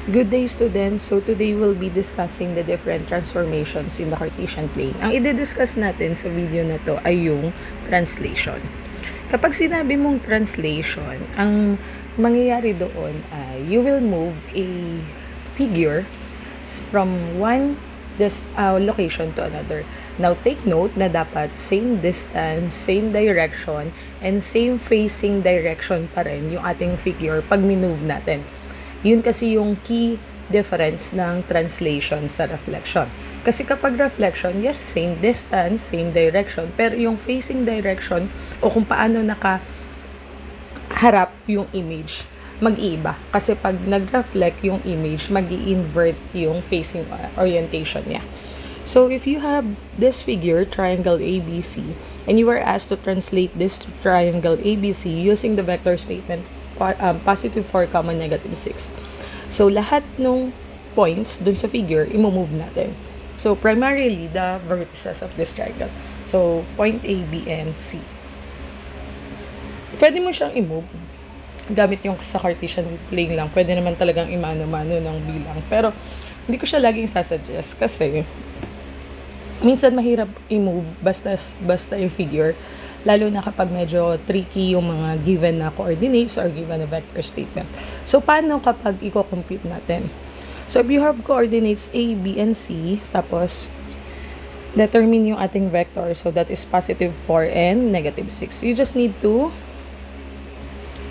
Good day, students. So today we'll be discussing the different transformations in the Cartesian plane. Ang i-discuss natin sa video na to ay yung translation. Kapag sinabi mong translation, ang mangyayari doon ay you will move a figure from one location to another. Now, take note na dapat same distance, same direction, and same facing direction pa rin yung ating figure pag minove natin. Yun kasi yung key difference ng translation sa reflection. Kasi kapag reflection, yes, same distance, same direction, pero yung facing direction o kung paano nakaharap yung image, mag-iiba. Kasi pag nag-reflect yung image, mag-i-invert yung facing orientation niya. So, if you have this figure, triangle ABC, and you were asked to translate this triangle ABC using the vector statement, positive 4, negative 6. So, lahat ng points dun sa figure, i-move natin. So, primarily, the vertices of this triangle. So, point A, B, and C. Pwede mo siyang i-move gamit yung sa Cartesian plane lang. Pwede naman talagang imano-mano ng bilang. Pero, hindi ko siya laging sasuggest kasi minsan mahirap i-move basta yung figure. Lalo na kapag medyo tricky yung mga given na coordinates or given na vector statement. So, paano kapag i-compute natin? So, if you have coordinates A, B, and C, tapos determine yung ating vector. So, that is positive 4 and negative 6. You just need to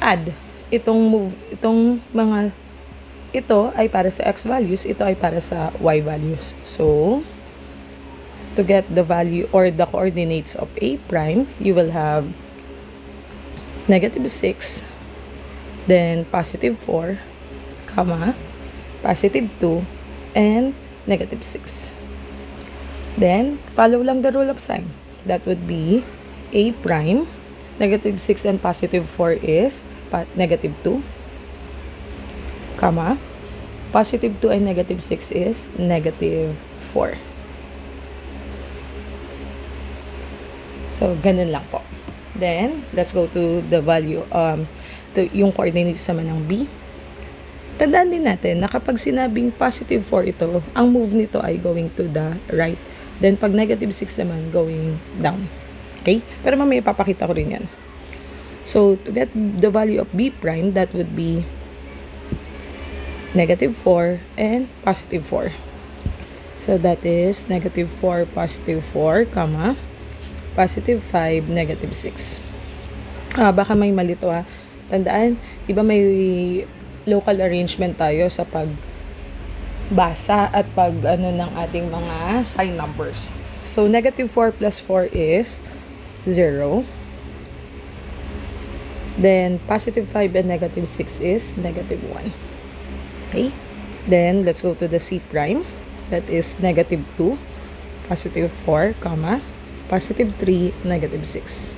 add itong mga ito ay para sa x values, ito ay para sa y values. So, to get the value or the coordinates of A prime, you will have negative 6, then positive 4, comma, positive 2, and negative 6. Then, follow lang the rule of sign. That would be A prime, negative 6 and positive 4 is negative 2, comma, positive 2 and negative 6 is negative 4. So, ganun lang po. Then, let's go to the value, to yung coordinates naman ng B. Tandaan din natin na kapag sinabing positive 4 ito, ang move nito ay going to the right. Then, pag negative 6 naman, going down. Okay? Pero mamaya papakita ko rin yan. So, to get the value of B prime, that would be negative 4 and positive 4. So, that is negative 4, positive 4, comma, positive 5, negative 6. Baka may malito Tandaan, di ba may local arrangement tayo sa pagbasa at pag ng ating mga sign numbers. So, negative 4 plus 4 is 0. Then, positive 5 and negative 6 is negative 1. Okay? Then, let's go to the C prime. That is negative 2, positive 4, comma, positive 3, negative 6.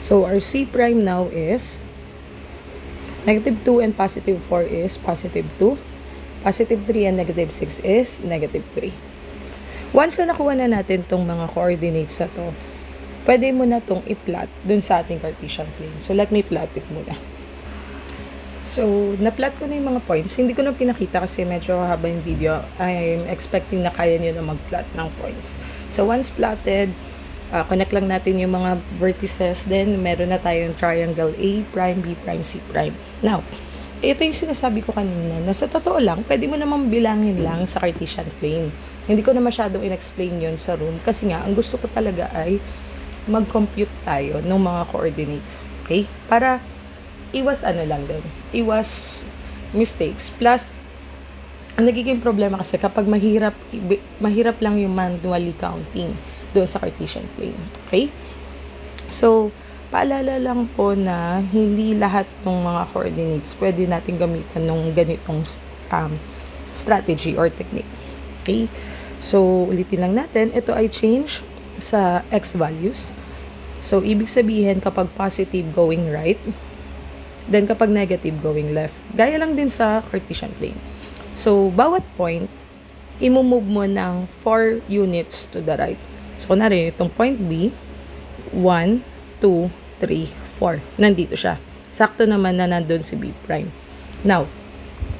So, our C prime now is negative 2 and positive 4 is positive 2. Positive 3 and negative 6 is negative 3. Once na nakuha na natin itong mga coordinates na to, pwede mo na itong i-plot dun sa ating Cartesian plane. So, let me plot it muna. So, na-plot ko na yung mga points. Hindi ko na pinakita kasi medyo haba yung video. I'm expecting na kaya nyo na mag-plot ng points. So, once plotted, connect lang natin yung mga vertices, then meron na tayong triangle A prime, B prime, C prime. Now, ito yung sinasabi ko kanina, na sa totoo lang, pwede mo namang bilangin lang sa Cartesian plane. Hindi ko na masyadong in-explain yun sa room, kasi nga, ang gusto ko talaga ay mag-compute tayo ng mga coordinates. Okay? Para iwas lang din. Iwas mistakes. Plus, ang nagiging problema kasi kapag mahirap lang yung manually counting doon sa Cartesian plane. Okay? So, paalala lang po na hindi lahat ng mga coordinates pwede natin gamitan ng ganitong strategy or technique. Okay? So, ulitin lang natin. Ito ay change sa x values. So, ibig sabihin kapag positive going right, then kapag negative going left. Gaya lang din sa Cartesian plane. So, bawat point, i-move mo ng 4 units to the right. So, kunwari, itong point B, 1, 2, 3, 4. Nandito siya. Sakto naman na nandun si B prime. Now,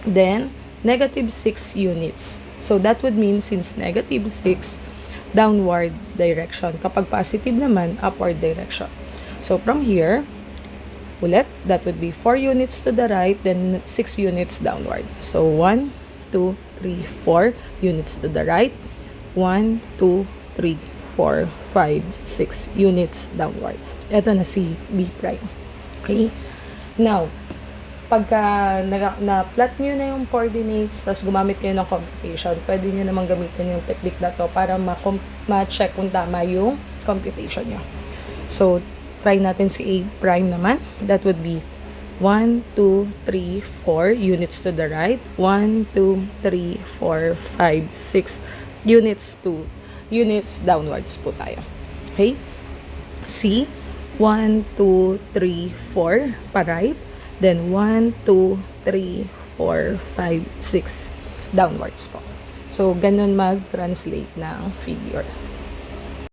then, negative 6 units. So, that would mean since negative 6, downward direction. Kapag positive naman, upward direction. So, from here, ulit, that would be 4 units to the right, then 6 units downward. So, 1, 2, 3, 4 units to the right. 1, 2, 3, 4, 5, 6 units downward. Ito na si B prime. Okay? Now, pagka na-plot nyo na yung coordinates, tapos gumamit kayo ng computation, pwede nyo namang gamitin yung technique na to para ma-check kung tama yung computation nyo. So, try natin si A prime naman. That would be 1, 2, 3, 4 units to the right. 1, 2, 3, 4, 5, 6 units downwards po tayo. Okay? C, 1, 2, 3, 4 pa right. Then 1, 2, 3, 4, 5, 6 downwards po. So, ganun mag-translate ng figure.